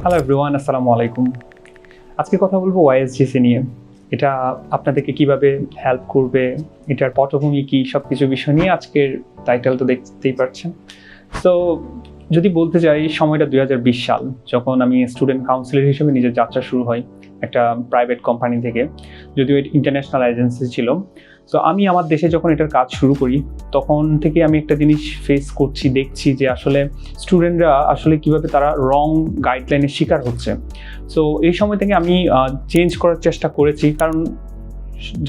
Hello everyone, আসসালামু আলাইকুম। আজকে কথা বলবো ওয়াইএসজিসি নিয়ে। এটা আপনাদেরকে কিভাবে হেল্প করবে, এটার পটভূমি কী, সব কিছু বিষয় নিয়ে আজকের টাইটেল তো দেখতেই পাচ্ছেন। সো যদি বলতে চাই, সময়টা 2020 সাল, যখন আমি স্টুডেন্ট কাউন্সিলর হিসেবে নিজের যাত্রা শুরু হয় একটা প্রাইভেট কোম্পানি থেকে, যদিও এটা ইন্টারন্যাশনাল এজেন্সি ছিল। সো আমি আমার দেশে যখন এটার কাজ শুরু করি, তখন থেকে আমি একটা জিনিস ফেস করছি, দেখছি যে আসলে স্টুডেন্টরা আসলে কীভাবে তারা রং গাইডলাইনের শিকার হচ্ছে। সো এই সময় থেকে আমি চেঞ্জ করার চেষ্টা করেছি, কারণ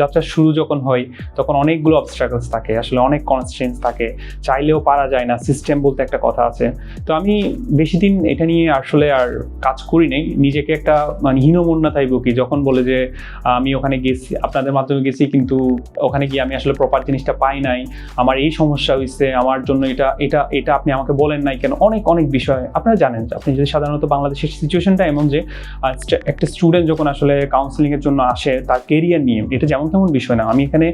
যাত্রা শুরু যখন হয় তখন অনেকগুলো অবস্ট্রাগলস থাকে, আসলে অনেক কনস্ট্রেন্টস থাকে, চাইলেও পারা যায় না, সিস্টেম বলতে একটা কথা আছে। তো আমি বেশি দিন এটা নিয়ে আসলে আর কাজ করি নাই, নিজেকে একটা হীনমন্যতায় ভুগি যখন বলে যে আমি ওখানে গেছি, আপনাদের মাধ্যমে গেছি, কিন্তু ওখানে গিয়ে আমি আসলে প্রপার জিনিসটা পাই নাই, আমার এই সমস্যা হয়েছে, আমার জন্য এটা এটা এটা আপনি আমাকে বলেন নাই কেন, অনেক বিষয় আপনারা জানেন। আপনি যদি সাধারণত বাংলাদেশের সিচুয়েশনটা এমন যে একটা স্টুডেন্ট যখন আসলে কাউন্সিলিংয়ের জন্য আসে, তার কেরিয়ার নিয়ে, এটা যেমন তেমন বিষয় না। আমি এখানে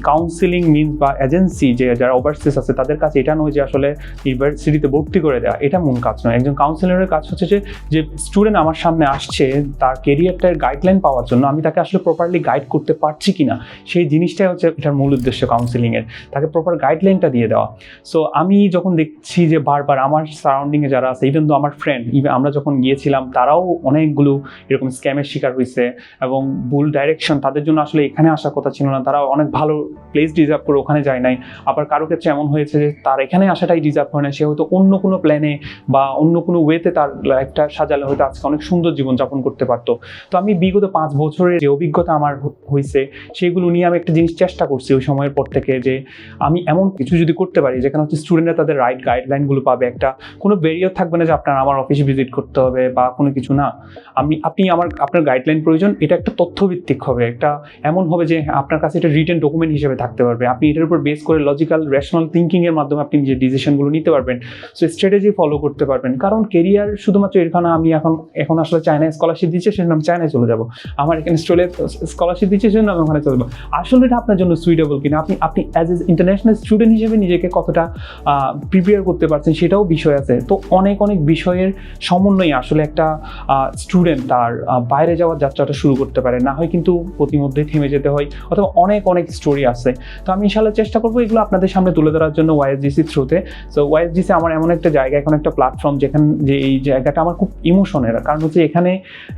কাউন্সিলিং মিনস বা এজেন্সি যে যারা ওভারসিজ আছে তাদের কাছে এটা নয় যে আসলে ইউনিভার্সিটিতে ভর্তি করে দেওয়া, এটা মূল কাজ নয়। একজন কাউন্সিলরের কাজ হচ্ছে যে স্টুডেন্ট আমার সামনে আসছে তার কেরিয়ারটার গাইডলাইন পাওয়ার জন্য, আমি তাকে আসলে প্রপারলি গাইড করতে পারছি কিনা, সেই জিনিসটাই হচ্ছে এটার মূল উদ্দেশ্য কাউন্সিলিংয়ের, তাকে প্রপার গাইডলাইনটা দিয়ে দেওয়া। সো আমি যখন দেখছি যে বারবার আমার সারাউন্ডিংয়ে যারা আছে, ইভেন তো আমার ফ্রেন্ড, আমরা যখন গিয়েছিলাম তারাও অনেকগুলো এরকম স্ক্যামের শিকার হয়েছে এবং ভুল ডাইরেকশন, তাদের জন্য আসলে এখানে আসার কথা ছিল না, তারা অনেক ভালো প্লেস ডিজার্ভ করে ওখানে যায় নাই। আবার কারো ক্ষেত্রে এমন হয়েছে যে তার এখানে আসাটাই ডিজার্ভ হয় না, সে হয়তো অন্য কোনো প্ল্যানে বা অন্য কোনো ওয়েতে তার লাইফটা সাজালে হয়তো আজকে অনেক সুন্দর জীবনযাপন করতে পারতো। তো আমি বিগত 5 বছরের যে অভিজ্ঞতা আমার হয়েছে, সেগুলো নিয়ে আমি একটা জিনিস চেষ্টা করছি ওই সময়ের পর থেকে, যে আমি এমন কিছু যদি করতে পারি যেখানে হচ্ছে স্টুডেন্টরা তাদের রাইট গাইডলাইনগুলো পাবে, একটা কোনো ব্যারিয়ার থাকবে না যে আপনার আমার অফিসে ভিজিট করতে হবে বা কোনো কিছু না, আপনার গাইডলাইন প্রয়োজন, এটা একটা তথ্যভিত্তিক হবে, একটা এমন হবে যে আপনার কাছে এটা রিটেন ডকুমেন্ট হিসেবে থাকতে পারবে, আপনি এটার উপর বেস করে লজিক্যাল রেশনাল থিঙ্কিংয়ের মাধ্যমে আপনি নিজের ডিসিশনগুলো নিতে পারবেন। সো স্ট্র্যাটেজি ফলো করতে পারবেন, কারণ কেরিয়ার শুধুমাত্র এখানে আমি এখন আসলে চায়নায় স্কলারশিপ দিচ্ছে সেজন্য আমি চায়নায় চলে যাবো, আমার এখানে স্কলারশিপ দিচ্ছে সেজন্য আমি ওখানে চলে যাবো। আসলে এটা আপনার জন্য সুইটেবল কিনা, আপনি অ্যাজ এ ইন্টারন্যাশনাল স্টুডেন্ট হিসেবে নিজেকে কতটা প্রিপেয়ার করতে পারছেন সেটাও বিষয় আছে। তো অনেক বিষয়ের সমন্বয়ে আসলে একটা স্টুডেন্ট তার বাইরে যাওয়ার যাত্রাটা শুরু করতে পারে, না হয় কিন্তু প্রতিমধ্যে থেমে যেতে হয়, অথবা অনেক স্টোরি আছে। তো আমি ইনশাআল্লাহ চেষ্টা করবো এগুলো আপনাদের সামনে তুলে ধরার জন্য ওয়াইএসজিসি থ্রুতে। সো ওয়াইএসজিসি আমার এমন একটা জায়গা, এখন একটা প্ল্যাটফর্ম যেখানে যে এই জায়গাটা আমার খুব ইমোশনের, কারণ হচ্ছে এখানে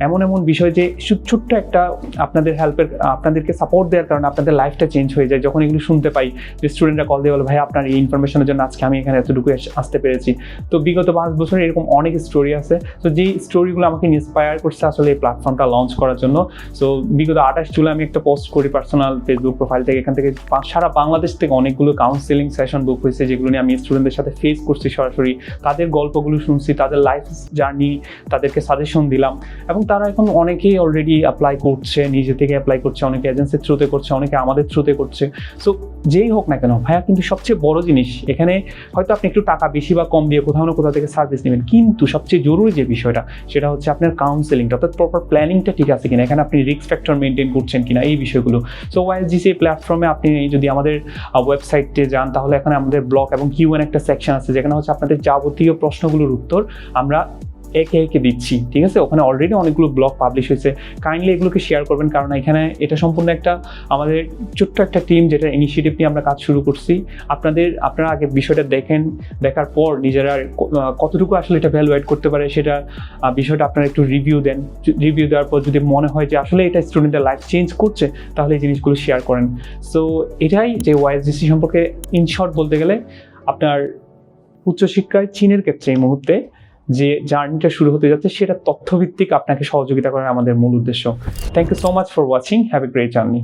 এমন বিষয় যে ছোট্ট একটা আপনাদের হেল্পের, আপনাদেরকে সাপোর্ট দেওয়ার কারণে আপনাদের লাইফটা চেঞ্জ হয়ে যায়। যখন এগুলো শুনতে পাই যে স্টুডেন্টরা কল দিয়ে বলে, ভাই আপনার এই ইনফরমেশনের জন্য আজকে আমি এখানে এতটুকু আসতে পেরেছি। তো বিগত 5 বছরে এরকম অনেক স্টোরি আছে। তো যেই স্টোরিগুলো আমাকে ইন্সপায়ার করছে আসলে এই প্ল্যাটফর্মটা লঞ্চ করার জন্য। সো বিগত 28 জুলাই আমি একটা পোস্ট করি পার্সোনাল ফেসবুক প্রোফাইল থেকে, এখান থেকে সারা বাংলাদেশ থেকে অনেকগুলো কাউন্সিলিং সেশন বুক হয়েছে, যেগুলো নিয়ে আমি স্টুডেন্টদের সাথে ফেস করছি সরাসরি, তাদের গল্পগুলো শুনছি, তাদের লাইফ জার্নি, তাদেরকে সাজেশন দিলাম, এবং তারা এখন অনেকেই অলরেডি অ্যাপ্লাই করছে, নিজে থেকে অ্যাপ্লাই করছে, অনেকে এজেন্সির থ্রুতে করছে, অনেকে আমাদের থ্রুতে করছে। সো যেই হোক না কেন ভাইয়া, কিন্তু সবচেয়ে বড় জিনিস এখানে, হয়তো আপনি একটু টাকা বেশি বা কম দিয়ে কোথাও না কোথাও থেকে সার্ভিস নেবেন, কিন্তু সবচেয়ে জরুরি যে বিষয়টা সেটা হচ্ছে আপনার কাউন্সেলিংটা, অর্থাৎ প্রপার প্ল্যানিংটা ঠিক আছে কিনা, এখানে আপনি রিস্ক ফ্যাক্টর মেনটেন করছেন কিনা, এই বিষয়গুলো। সো ওয়াইএসজিসি প্ল্যাটফর্মে আপনি যদি আমাদের ওয়েবসাইটে যান, তাহলে এখানে আমাদের ব্লগ এবং কিউএন একটা সেকশন আছে, যেখানে হচ্ছে আপনাদের যাবতীয় প্রশ্নগুলোর উত্তর আমরা একে দিচ্ছি, ঠিক আছে। ওখানে অলরেডি অনেকগুলো ব্লগ পাবলিশ হয়েছে, কাইন্ডলি এগুলোকে শেয়ার করবেন, কারণ এখানে এটা সম্পূর্ণ একটা আমাদের ছোট্ট একটা টিম যেটা ইনিশিয়েটিভ নিয়ে আমরা কাজ শুরু করছি। আপনারা আগে বিষয়টা দেখার পর নিজেরা কতটুকু আসলে এটা ভ্যালু অ্যাড করতে পারে সেটা বিষয়টা আপনারা একটু রিভিউ দেন। রিভিউ দেওয়ার পর যদি মনে হয় যে আসলে এটা স্টুডেন্টের লাইফ চেঞ্জ করছে, তাহলে এই জিনিসগুলো শেয়ার করেন। সো এটাই যে ওয়াইএসজিসি সম্পর্কে ইনশর্ট বলতে গেলে, আপনার উচ্চশিক্ষায় চীনের ক্ষেত্রে এই মুহূর্তে যে জার্নিটা শুরু হতে যাচ্ছে, সেটা তথ্যভিত্তিক আপনাকে সহযোগিতা করার আমাদের মূল উদ্দেশ্য। Thank you so much for watching, have a great journey.